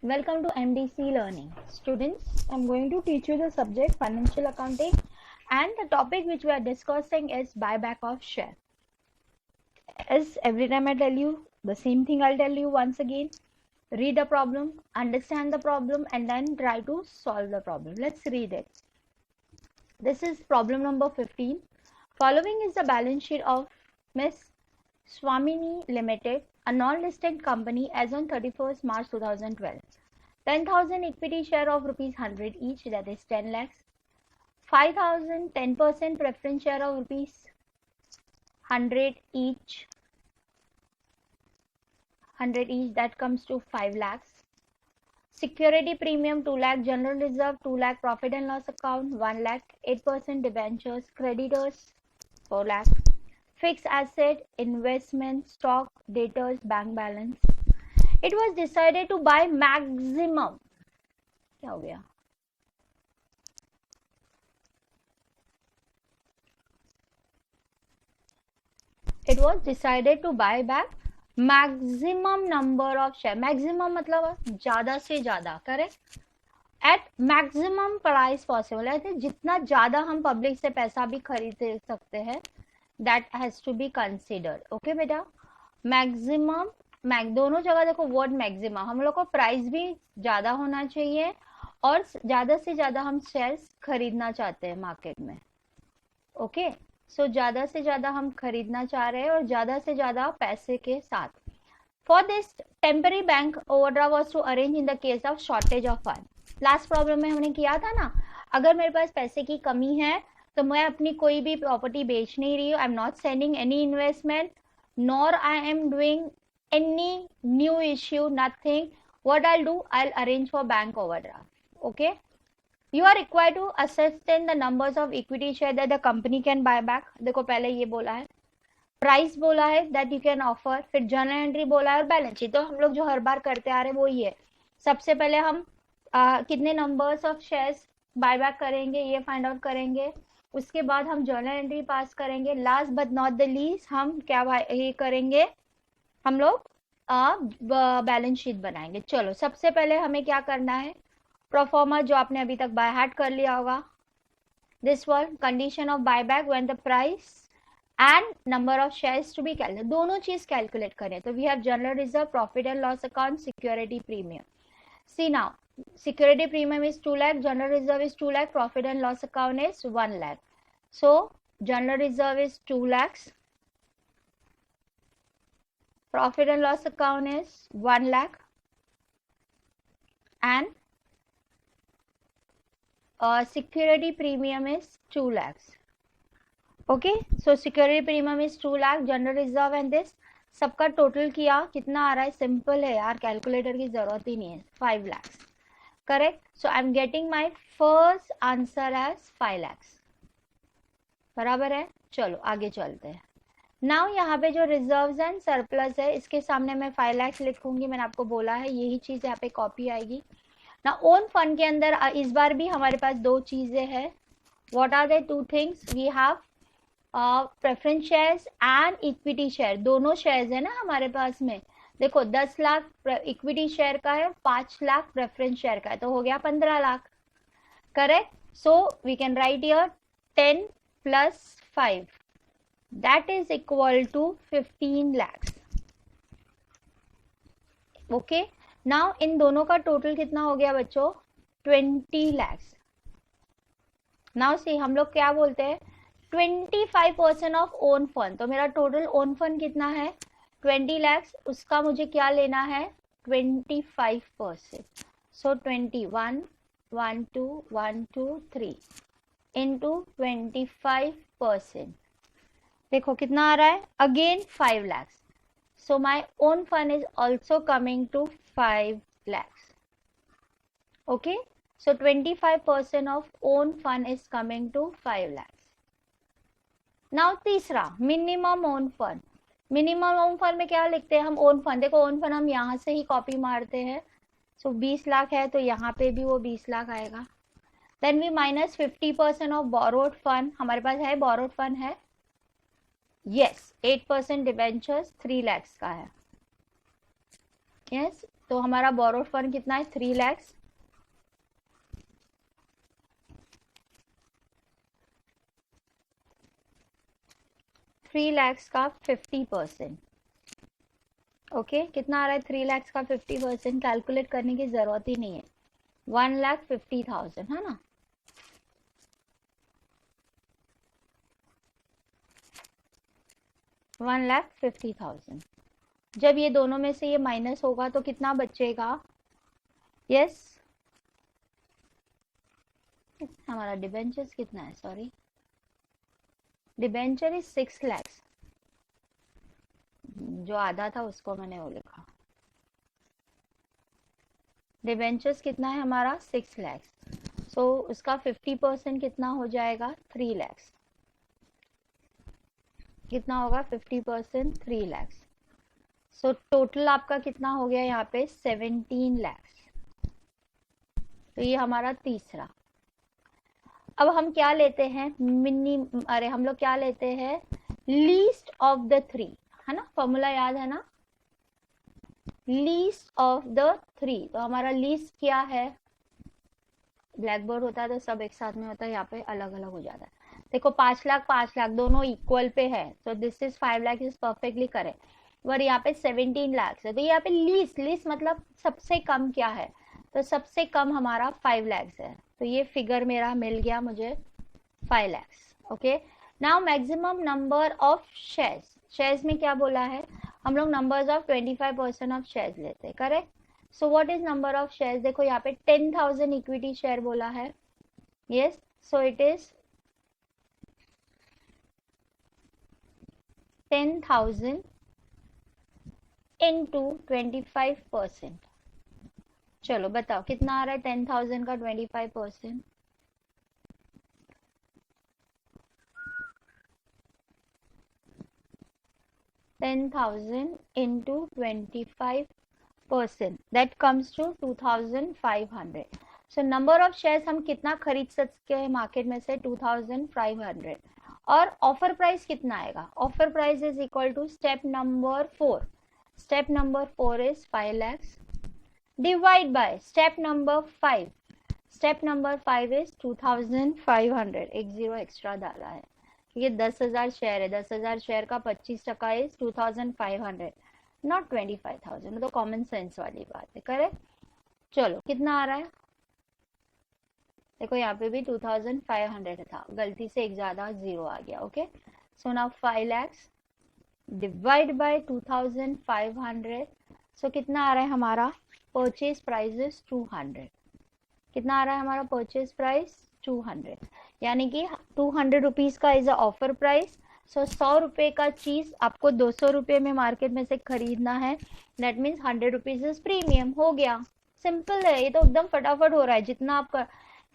Welcome to MDC Learning. Students, I'm going to teach you the subject Financial Accounting, and the topic which we are discussing is buyback of share. As every time I tell you, the same thing I'll tell you once again. Read the problem, understand the problem, and then try to solve the problem. Let's read it. This is problem number 15. Following is the balance sheet of Miss Swamini Limited, a non-listed company as on 31st March 2012. 10,000 equity share of rupees 100 each, that is 10 lakhs. 5,000 10% preference share of rupees 100 each, that comes to 5 lakhs. Security premium 2 lakh, general reserve 2 lakh, profit and loss account 1 lakh, 8% debentures, creditors 4 lakh. Fixed asset, investment, stock, debtors, bank balance. It was decided to buy maximum. क्या हो गया? It was decided to buy back maximum number of share. Maximum मतलब ज्यादा से ज्यादा, correct? At maximum price possible, ऐसे जितना ज्यादा हम पब्लिक से पैसा भी खरीद सकते हैं, that has to be considered. Okay बेटा, मैक्सिमम दोनों जगह देखो वर्ड मैक्सिमम. हम लोग को प्राइस भी ज्यादा होना चाहिए और ज्यादा से ज्यादा हम शेयर्स खरीदना चाहते हैं मार्केट में. ओके, सो ज्यादा से ज्यादा हम खरीदना चाह रहे हैं और ज्यादा से ज्यादा पैसे के साथ. For this temporary bank overdraft was to arrange in the case of shortage of fund. Last problem में हमने किया था ना, अगर मेरे पास पैसे की कमी है तो मैं अपनी कोई भी प्रॉपर्टी बेच नहीं रही हूँ. I am not sending any investment, nor I am doing any new issue, nothing. What I'll do, I'll arrange for bank overdraft. Okay, you are required to ascertain the numbers of equity share that the company can buy back. देखो पहले ये बोला है, price बोला है that you can offer, फिर journal entry बोला है और बैलेंस शीट. तो हम लोग जो हर बार करते आ रहे हैं वो ही है. सबसे पहले हम कितने numbers of shares buy back करेंगे ये फाइंड आउट करेंगे. उसके बाद हम जर्नल एंट्री पास करेंगे. Last but not the least हम क्या ये करेंगे, हम लोग बैलेंस शीट बनाएंगे. चलो सबसे पहले हमें क्या करना है, प्रोफॉर्मा जो आपने अभी तक बाय हार्ट कर लिया होगा. This one condition of buyback when the price and number of shares to be calculate, दोनों चीज कैलकुलेट करें. तो we have general reserve, profit and loss account, security premium. See now, security premium is 2 lakh, general reserve is 2 lakh, profit and loss account is 1 lakh. So general reserve is 2 lakhs, profit and loss account is 1 lakh, and security premium is 2 lakhs. Okay, so security premium is 2 lakh, general reserve and this सबका total किया कितना आ रहा है, simple है यार, calculator की जरूरत ही नहीं है, 5 lakhs. Correct. So I am getting my first answer as 5 lakhs. बराबर है. चलो आगे चलते हैं. नाउ यहाँ पे जो रिजर्व्स एंड सरप्लस है इसके सामने मैं 5 lakhs लिखूंगी. मैंने आपको बोला है यही चीज यहाँ पे कॉपी आएगी ना. ओन फंड के अंदर इस बार भी हमारे पास दो चीजें हैं. What are the two things, we have preference shares and equity share. दोनों शेयर्स है ना हमारे पास में. देखो 10 लाख इक्विटी शेयर का है, 5 लाख प्रेफरेंस शेयर का है, तो हो गया 15 lakh. Correct. So we can write here 10 plus 5 that is equal to 15 lakhs. Okay, now इन दोनों का टोटल कितना हो गया बच्चों, 20 lakhs. नाउ सी हम लोग क्या बोलते हैं, 25% ऑफ ओन फंड. तो मेरा टोटल ओन फंड कितना है 20 lakhs, उसका मुझे क्या लेना है 25%. सो 21 1 2 1 2 3 into 25%. देखो कितना आ रहा है, again 5 lakhs. So my own fund is also coming to 5 lakhs. Okay, so 25% of own fund is coming to 5 lakhs. Now तीसरा minimum own fund. Minimum own fund में क्या लिखते हैं हम, ओन फंड. देखो ओन फंड हम यहाँ से ही कॉपी मारते हैं. सो 20 लाख है तो यहाँ पे भी वो 20 लाख आएगा. Then we minus 50% of borrowed fund. हमारे पास है बोरोड फंड है, यस. 8% डिबेंचर्स 3 lakhs का है. यस, तो हमारा बोरोड फंड कितना है 3 लाख। 3 लाख का 50%। ओके कितना आ रहा है 3 लाख का 50%? कैलकुलेट करने की जरूरत ही नहीं है, 1,50,000 है ना। $1,50,000। जब ये दोनों में से ये माइनस होगा तो कितना बचेगा? यस हमारा डिबेंचर्स कितना है, सॉरी डिबेंचर इज 6 लाख, जो आधा था उसको मैंने वो लिखा। डिबेंचर्स कितना है हमारा 6 लाख, सो उसका 50% कितना हो जाएगा 3 लाख। कितना होगा 50% 3 लाख। सो टोटल आपका कितना हो गया यहाँ पे 17 लाख। तो ये हमारा तीसरा। अब हम क्या लेते हैं अरे हम लोग क्या लेते हैं लीस्ट ऑफ द 3, है ना, फॉर्मूला याद है ना, लीस्ट ऑफ द 3। तो हमारा लीस्ट क्या है, ब्लैक बोर्ड होता है तो सब एक साथ में होता है, यहाँ पे अलग अलग हो जाता है। देखो 5 लाख 5 लाख दोनों इक्वल पे है, तो this is 5 lakh is perfectly correct. और यहाँ पे 17 लाख है, तो यहाँ पे लीस्ट मतलब सबसे कम क्या है, तो सबसे कम हमारा 5 लाख है। तो ये फिगर मेरा मिल गया मुझे 5 lakh. Okay now maximum number of shares, shares में क्या बोला है, हम लोग नंबर्स ऑफ 25% ऑफ शेयर्स लेते हैं, correct. So what is number of shares, देखो यहाँ पे 10,000 इक्विटी शेयर बोला है, yes so it is 10,000 into 25%। चलो बताओ कितना आ रहा है 10,000 का 25%? 10,000 into 25%, that comes to 2,500. So number of shares हम कितना खरीद सकते हैं मार्केट में से 2,500। और ऑफर प्राइस कितना आएगा, offer price is equal to step number 4, step number 4 is 5 lakh divide by step number 5, step number 5 is 2,500, एक जीरो एक्स्ट्रा डाला है, ये 10,000 शेयर है, 10,000 शेयर का 25% इज 2,500 नॉट 25,000, तो कॉमन सेंस वाली बात है, करेक्ट। चलो कितना आ रहा है, देखो यहाँ पे भी 2,500 था, गलती से एक ज्यादा जीरो आ गया। Okay so now 5 lakh divide bye 2,500, सो कितना आ रहा है हमारा परचेज प्राइस इज 200। कितना आ रहा है हमारा परचेज प्राइस 200, यानी कि 200 रुपीज का इज अ ऑफर प्राइस। सो 100 रुपए का चीज आपको 200 रुपए में मार्केट में से खरीदना है, that means 100 rupees is premium, हो गया, सिंपल है, ये तो एकदम फटाफट हो रहा है, जितना आप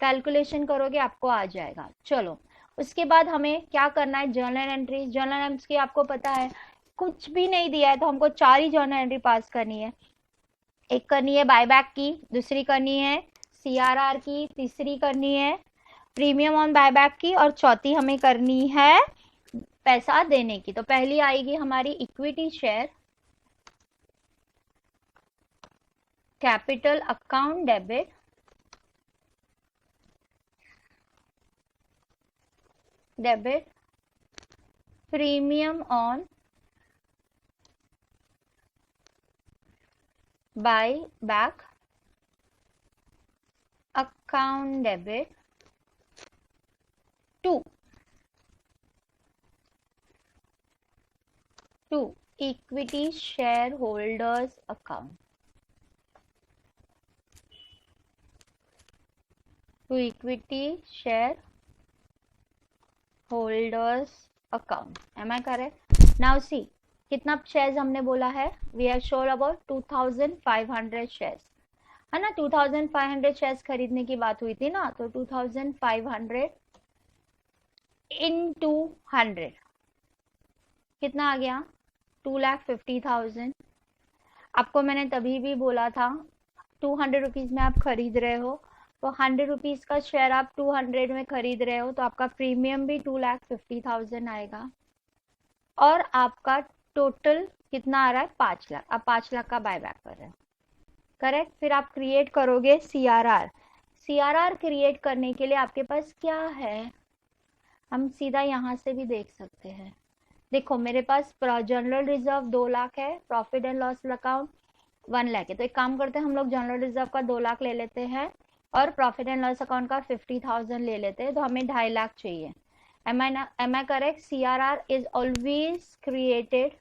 कैलकुलेशन करोगे आपको आ जाएगा। चलो उसके बाद हमें क्या करना है, जर्नल एंट्री। जर्नल एंट्री आपको पता है कुछ भी नहीं दिया है तो हमको 4 ही जर्नल एंट्री पास करनी है, एक करनी है बायबैक की, दूसरी करनी है सीआरआर की, तीसरी करनी है प्रीमियम ऑन बायबैक की, और चौथी हमें करनी है पैसा देने की। तो पहली आएगी हमारी equity share, capital account debit, premium on buyback account debit to equity share holders account, to equity share holders account, am I correct. Now see कितना शेयर्स हमने बोला है, we have shore about 2,500 shares, है ना, 2,500 shares खरीदने की बात हुई थी ना, तो 2,500 into 100 कितना आ गया 2,50,000। आपको मैंने तभी भी बोला था 200 रुपीज में आप खरीद रहे हो, तो 100 रुपीज का शेयर आप 200 में खरीद रहे हो, तो आपका प्रीमियम भी 2,50,000 आएगा, और आपका टोटल कितना आ रहा है 5 लाख। आप 5 लाख का बायबैक कर रहे हो, करेक्ट। फिर आप क्रिएट करोगे CRR। CRR क्रिएट करने के लिए आपके पास क्या है, हम सीधा यहाँ से भी देख सकते हैं। देखो मेरे पास जनरल रिजर्व 2 लाख है, profit and loss account 1 lakh है। तो एक काम करते हैं, हम लोग जनरल रिजर्व का 2 लाख ले लेते हैं और प्रॉफिट एंड लॉस अकाउंट का 50,000 ले लेते हैं, तो हमें 2.5 लाख चाहिए। am I correct? CRR is always created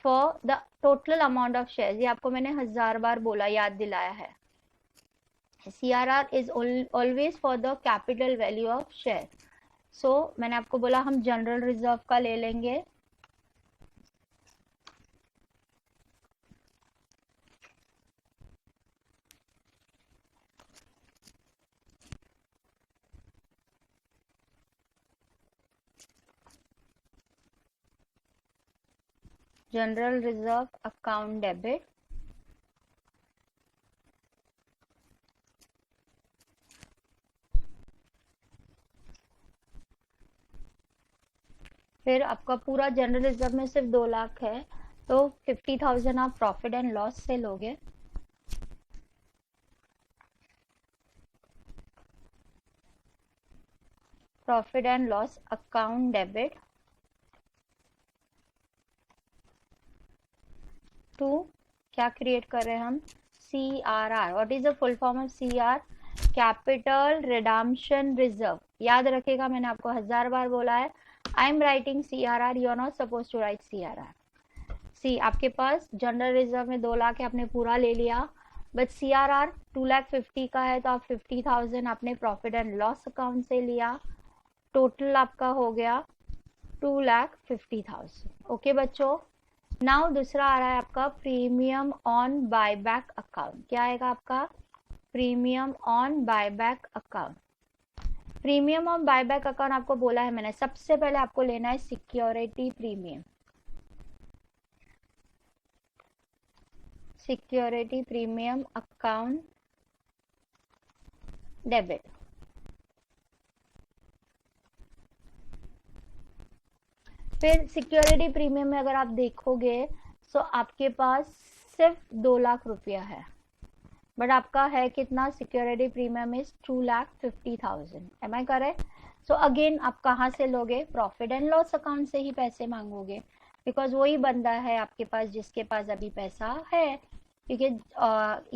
for the total amount of shares। ये आपको मैंने 1000 बार बोला, याद दिलाया है। CRR is always for the capital value of share। so मैंने आपको बोला हम जनरल रिजर्व का ले लेंगे। जनरल रिजर्व अकाउंट डेबिट, फिर आपका पूरा जनरल रिजर्व में सिर्फ 2 लाख है, तो 50,000 आप प्रॉफिट एंड लॉस से लोगे। Profit and loss account debit to, क्या क्रिएट कर रहे हैं हम, CRR। What is the full form of CR? Capital redemption reserve. याद रखेगा, मैंने आपको 1000 बार बोला है, I am writing CRR, you are not suppose to write CRR। See आपके पास जनरल रिजर्व में 2 लाख है, आपने पूरा ले लिया, बट CRR 2,50,000 का है, तो आप 50,000 आपने प्रॉफिट एंड लॉस अकाउंट से लिया। टोटल आपका हो गया 2,50,000। ओके बच्चों। नाउ दूसरा आ रहा है आपका प्रीमियम ऑन बायबैक अकाउंट। क्या आएगा आपका, premium on buyback account. Premium on buyback account आपको बोला है मैंने, सबसे पहले आपको लेना है security premium. Security premium account debit. फिर सिक्योरिटी प्रीमियम में अगर आप देखोगे तो आपके पास सिर्फ 2 लाख रुपया है, बट आपका है कितना, security premium is 2,50,000। Am I correct? So again आप कहाँ से लोगे, प्रॉफिट एंड लॉस अकाउंट से ही पैसे मांगोगे, बिकॉज वही बंदा है आपके पास जिसके पास अभी पैसा है, क्योंकि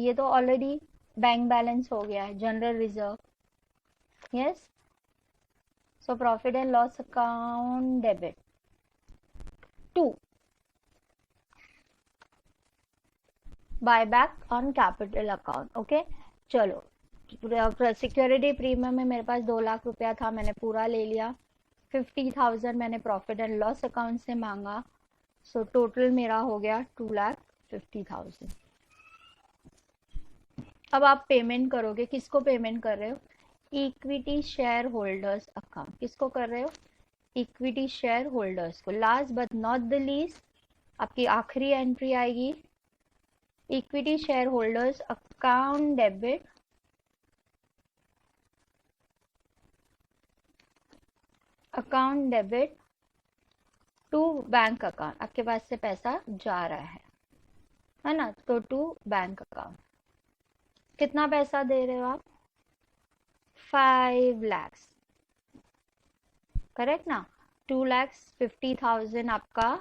ये तो ऑलरेडी बैंक बैलेंस हो गया है, general reserve. Yes, so profit and loss account debit to buyback on capital account. Okay चलो, सिक्योरिटी प्रीमियम में मेरे पास 2 लाख रुपया था, मैंने पूरा ले लिया। 50,000 मैंने प्रॉफिट एंड लॉस अकाउंट से मांगा, सो टोटल मेरा हो गया 2,50,000। अब आप पेमेंट करोगे, किसको पेमेंट कर रहे हो, इक्विटी शेयर होल्डर्स अकाउंट। किसको कर रहे हो, इक्विटी शेयर होल्डर्स को। Last but not the least आपकी आखिरी एंट्री आएगी, equity share holders account debit to bank account. आपके पास से पैसा जा रहा है ना, तो टू बैंक अकाउंट। कितना पैसा दे रहे हो आप, 5 लाख, करेक्ट ना। 2,50,000 आपका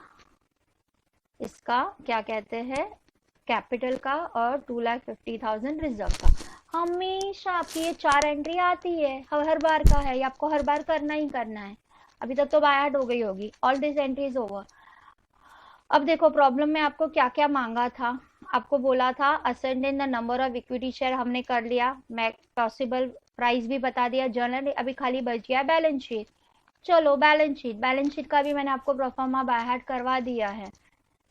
इसका क्या कहते हैं, कैपिटल का, और 2,50,000 रिजर्व का। हमेशा आपकी ये 4 एंट्री आती है, हर बार का है, ये आपको हर बार करना ही करना है। अभी तक तो बाय आउट हो गई होगी, ऑल दिस एंट्रीज ओवर। अब देखो प्रॉब्लम में आपको क्या क्या मांगा था, आपको बोला था ascend in the number of equity share, हमने कर लिया, मैं पॉसिबल प्राइस भी बता दिया, जर्नल। अभी खाली बच गया बैलेंस शीट। चलो बैलेंस शीट का भी मैंने आपको प्रोफार्मा बाय हार्ट करवा दिया है,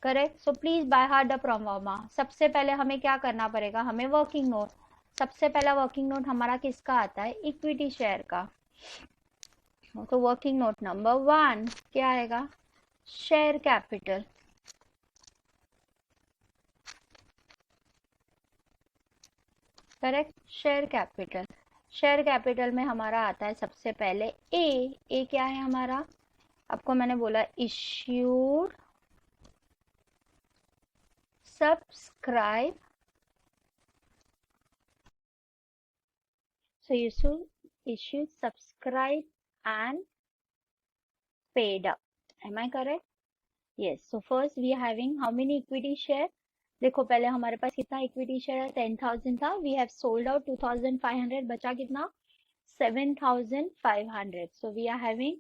correct. So please by heart the proforma. सबसे पहले हमें क्या करना पड़ेगा, हमें वर्किंग नोट, सबसे पहला वर्किंग नोट हमारा किसका आता है, इक्विटी शेयर का। तो वर्किंग नोट नंबर 1 क्या आएगा, share capital. Correct, share capital. Share capital में हमारा आता है सबसे पहले ए क्या है हमारा, आपको मैंने बोला issued, subscribe So you should issue, subscribe and paid up. Am I correct? Yes. So first we are having how many equity share? देखो पहले हमारे पास कितना इक्विटी शेयर है 10,000 था. We have sold out 2,500. बचा कितना 7,500. So we are having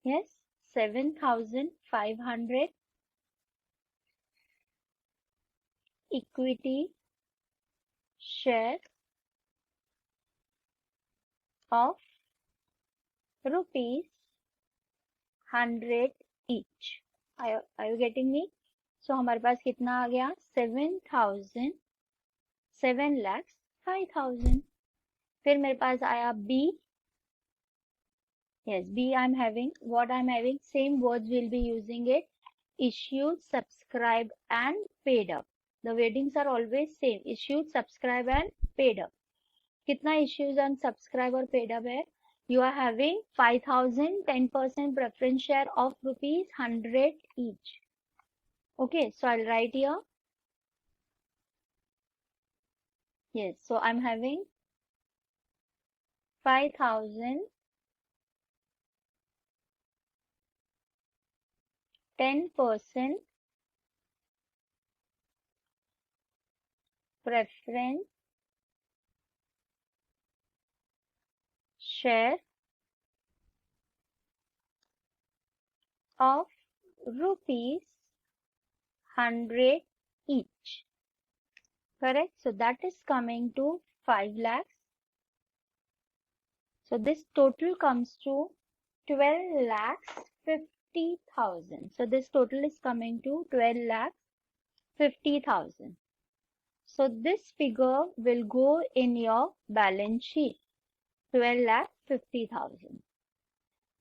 yes 7,500 equity share of rupees 100 each. Are you getting me? So हमारे पास कितना आ गया 7,000 7,05,000. फिर मेरे पास आया B. Yes, B I'm having. What I'm having? Same words will be using it. Issued, subscribed and paid up. The wordings are always same. Issued, subscribed and paid up. कितना issues and subscribe और paid up है? You are having 5,000 10% preference share of rupees 100 each. Okay, so I'll write here. Yes, so I'm having 5,000 10% preference share of rupees 100 each. Correct? So that is coming to 5 lakhs. So this total comes to 12 lakhs 50,000. So this total is coming to 12 lakhs 50,000. So this figure will go in your balance sheet. 12 lakh 50,000.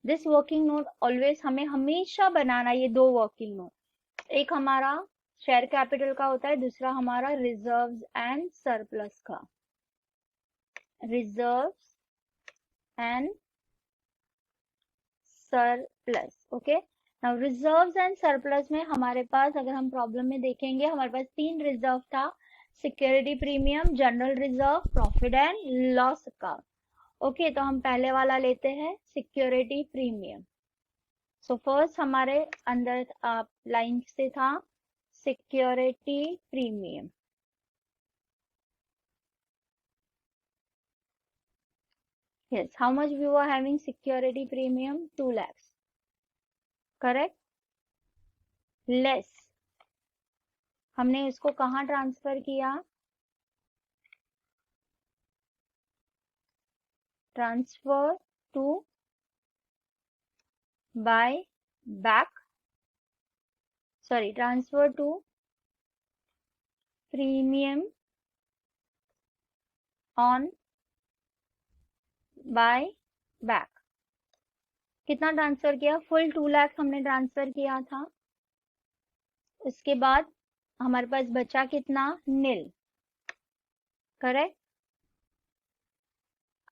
This working note always हमें हमेशा बनाना ये दो working note. एक हमारा share capital का होता है, दूसरा हमारा रिजर्व्स एंड सरप्लस का. Reserves and surplus. Okay. Now reserves and surplus में हमारे पास अगर हम प्रॉब्लम में देखेंगे हमारे पास 3 रिजर्व था. Security premium, general reserve, profit and loss account. Okay, तो हम पहले वाला लेते हैं सिक्योरिटी प्रीमियम. सो फर्स्ट हमारे अंदर लाइन से था security premium. yes, how much we were having security premium? 2 lakhs. correct? less हमने इसको कहाँ ट्रांसफर किया? Transfer to buy back, sorry transfer to premium on buy back. कितना ट्रांसफर किया? फुल 2 लाख हमने ट्रांसफर किया था. उसके बाद हमारे पास बचा कितना? Nil. Correct.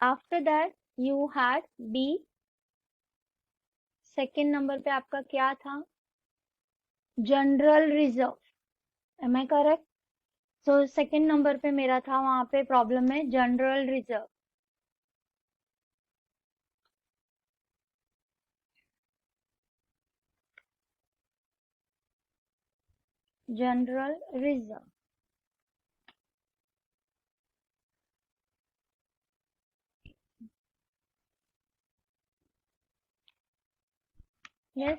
After that you had B. Second number पे आपका क्या था? General reserve. Am I correct? So second number पे मेरा था वहां पे प्रॉब्लम में general reserve. General reserve. yes,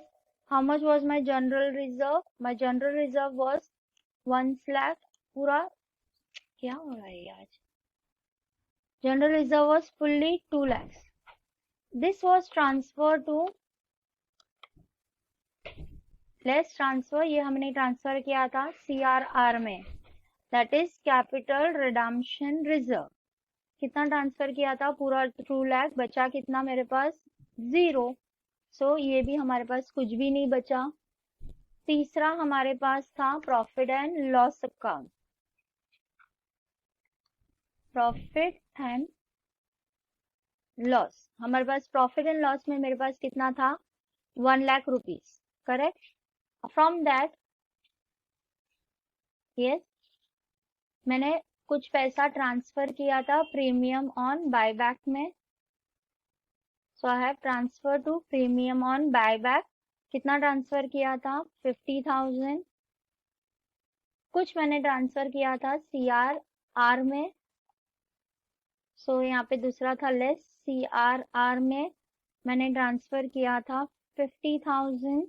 how much was my general reserve? My general reserve was 1 lakh. पूरा क्या हो रहा है आज? General reserve was fully 2 lakhs. This was transferred to less transfer. ये हमने ट्रांसफर किया था CRR में, that is capital redemption reserve. कितना ट्रांसफर किया था? पूरा 2 लाख. बचा कितना मेरे पास? 0. सो ये भी हमारे पास कुछ भी नहीं बचा. तीसरा हमारे पास था profit and loss account. Profit and loss. हमारे पास प्रॉफिट एंड लॉस में मेरे पास कितना था? 1 lakh rupees. Correct. From that yes मैंने कुछ पैसा ट्रांसफर किया था प्रीमियम ऑन बायबैक में, so I have transfer to premium on buyback. कितना ट्रांसफर किया था? 50,000। कुछ मैंने ट्रांसफर किया था CRR में, सो यहाँ पे दूसरा था लेस, CRR में मैंने ट्रांसफर किया था 50,000।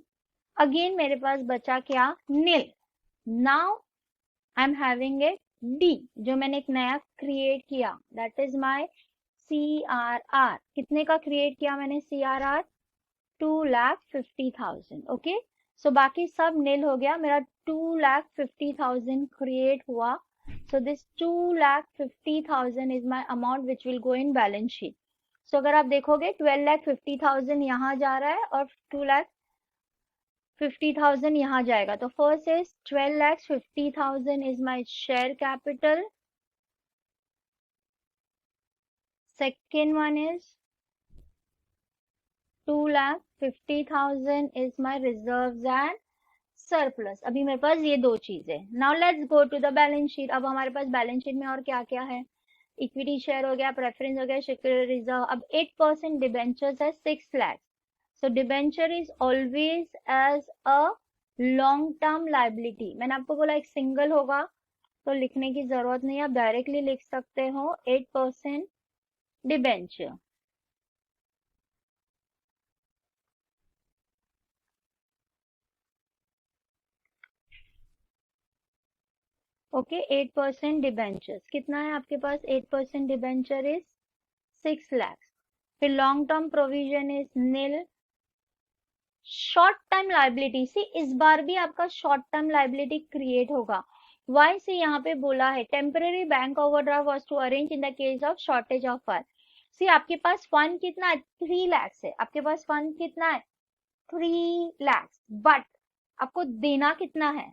अगेन मेरे पास बचा क्या? Nil. Now I am having a D, जो मैंने एक नया क्रिएट किया, दैट इज माय CRR। कितने का क्रिएट किया मैंने CRR? 2,50,000। ओके, सो बाकी सब नील हो गया, मेरा 2,50,000 क्रिएट हुआ। So this 2,50,000 is my amount which will go in balance sheet. So अगर आप देखोगे 12,50,000 यहाँ जा रहा है और 2,50,000 यहाँ जाएगा। तो first is 12,50,000 is my share capital. Second one is 2,50,000 is my reserves and surplus. अभी मेरे पास ये दो चीजें। Now let's go to the balance sheet. अब हमारे पास बैलेंस शीट में और क्या क्या है? इक्विटी शेयर हो गया, प्रेफरेंस हो गया, सिक्योरिटी रिजर्व। अब 8% डिबेंचर्स है 6 lakh. So debenture is always as a long term liability. मैंने आपको बोला एक सिंगल होगा तो लिखने की जरूरत नहीं, आप डायरेक्टली लिख सकते हो 8% डिबेंचर। ओके, 8% डिबेंचर्स कितना है आपके पास? 8% डिबेंचर इज 6 लाख। फिर long term provision is nil. Short term liability, see इस बार भी आपका शॉर्ट टर्म लाइबिलिटी क्रिएट होगा। वाई से यहाँ पे बोला है temporary bank overdraft was to arrange in the case of shortage of fund. See आपके पास फंड कितना है? 3 लाख है। आपके पास फंड कितना है? 3 लाख। बट आपको देना कितना है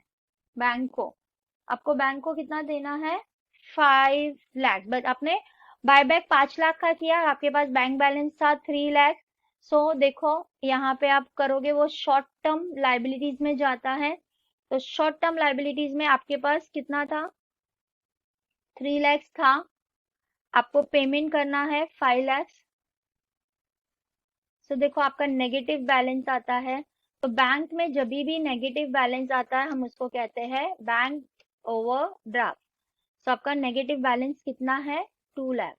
बैंक को? आपको बैंक को कितना देना है? 5 लाख। बट आपने बायबैक 5 लाख का किया, आपके पास बैंक बैलेंस था 3 लाख। सो देखो यहाँ पे आप करोगे वो शॉर्ट टर्म लाइबिलिटीज में जाता है। तो शॉर्ट टर्म लाइबिलिटीज में आपके पास कितना था? 3 लाख था। आपको पेमेंट करना है 5 लाख। सो देखो आपका नेगेटिव बैलेंस आता है। तो बैंक में जब भी नेगेटिव बैलेंस आता है हम उसको कहते हैं बैंक ओवरड्राफ्ट। सो आपका नेगेटिव बैलेंस कितना है? 2 लाख।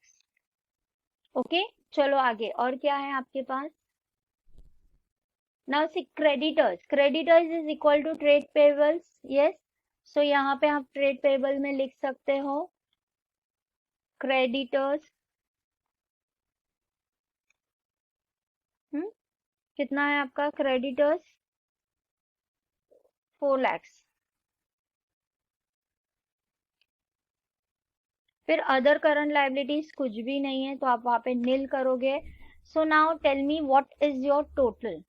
ओके, चलो आगे और क्या है आपके पास? Now see creditors. Creditors is equal to trade payables. Yes, so यहाँ पे आप ट्रेड पेबल में लिख सकते हो क्रेडिटर्स। कितना है आपका क्रेडिटर्स? 4 लाख। फिर अदर करंट लाइबिलिटीज कुछ भी नहीं है तो आप वहां पे नील करोगे। So now tell me what is your total?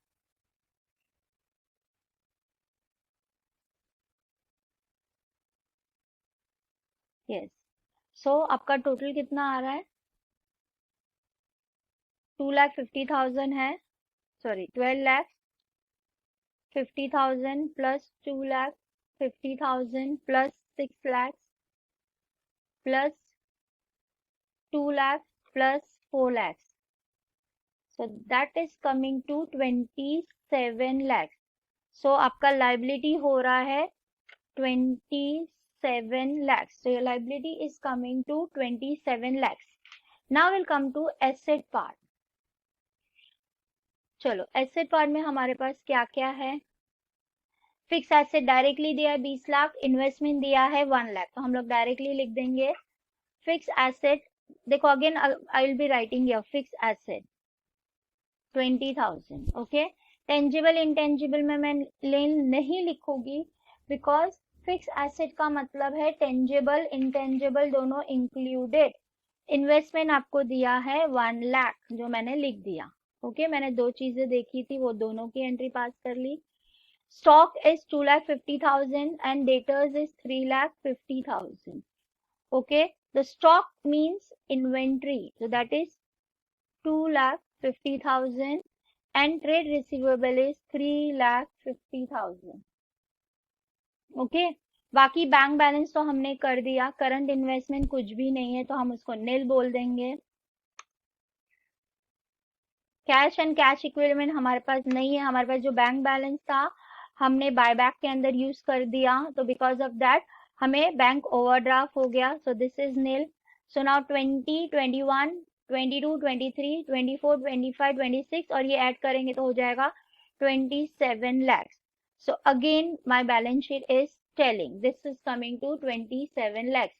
Yes, so आपका टोटल कितना आ रहा है? 2,50,000 है, sorry 12,50,000 plus 2,50,000 plus 6 lakh plus 2 lakh plus 4 lakh. So that is coming to 27 lakhs. So आपका liability हो रहा है 27 lakhs. So your liability is coming to 27 lakhs. Now we'll come to asset part. चलो asset part में हमारे पास क्या क्या है? फिक्स एसेट डायरेक्टली दिया है 20 लाख, इन्वेस्टमेंट दिया है 1 लाख। तो हम लोग डायरेक्टली लिख देंगे फिक्स एसेट। देखो again I will be writing your fix asset 20,000। Okay, tangible intangible में मैं नहीं लिखूंगी बिकॉज फिक्स एसेट का मतलब है टेंजिबल इंटेंजिबल दोनों इंक्लूडेड। इन्वेस्टमेंट आपको दिया है 1 लाख जो मैंने लिख दिया। ओके, मैंने दो चीजें देखी थी वो दोनों की एंट्री पास कर ली। Stock is 2,50,000 and debtors is 3,50,000। Okay, the stock means inventory, so that is 2,50,000 and trade receivable is 3,50,000. Okay, बाकी बैंक बैलेंस तो हमने कर दिया, करंट इन्वेस्टमेंट कुछ भी नहीं है तो हम उसको नील बोल देंगे। कैश एंड कैश इक्विवलेंट हमारे पास नहीं है, हमारे पास जो बैंक बैलेंस था हमने बायबैक के अंदर यूज कर दिया, तो बिकॉज ऑफ दैट हमें बैंक ओवरड्राफ्ट हो गया, so this is nil. So now 20, 21, 22, 23, 24, 25, 26 और ये ऐड करेंगे तो हो जाएगा 27 lakhs. So again my balance sheet is telling this is coming to 27 lakhs.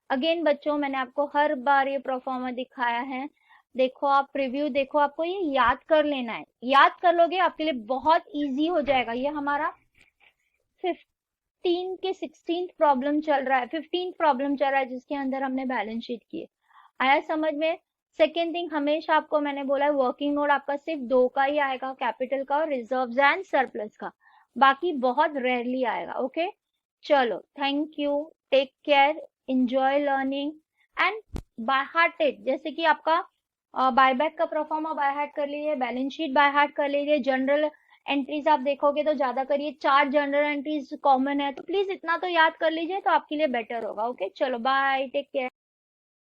Again बच्चों मैंने आपको हर बार ये प्रोफॉर्मा दिखाया है, देखो आप प्रीव्यू देखो, आपको ये याद कर लेना है, याद कर लोगे आपके लिए बहुत इजी हो जाएगा। ये हमारा 15 के 16th प्रॉब्लम चल रहा है, 15th प्रॉब्लम चल रहा है जिसके अंदर हमने बैलेंस शीट की है। आया समझ में? सेकेंड थिंग, हमेशा आपको मैंने बोला है वर्किंग नोट आपका सिर्फ 2 का ही आएगा, कैपिटल का और रिजर्व्स एंड सरप्लस का, बाकी बहुत रेयरली आएगा। ओके चलो, thank you, take care, enjoy learning and by hearted, जैसे कि आपका बायबैक का प्रोफॉर्मा बाय हार्ट कर लीजिए, बैलेंस शीट बाय हार्ट कर लीजिए, जनरल एंट्रीज आप देखोगे तो ज्यादा करिए, 4 जनरल एंट्रीज कॉमन है तो प्लीज इतना तो याद कर लीजिए तो आपके लिए बेटर होगा। ओके चलो बाय, टेक केयर।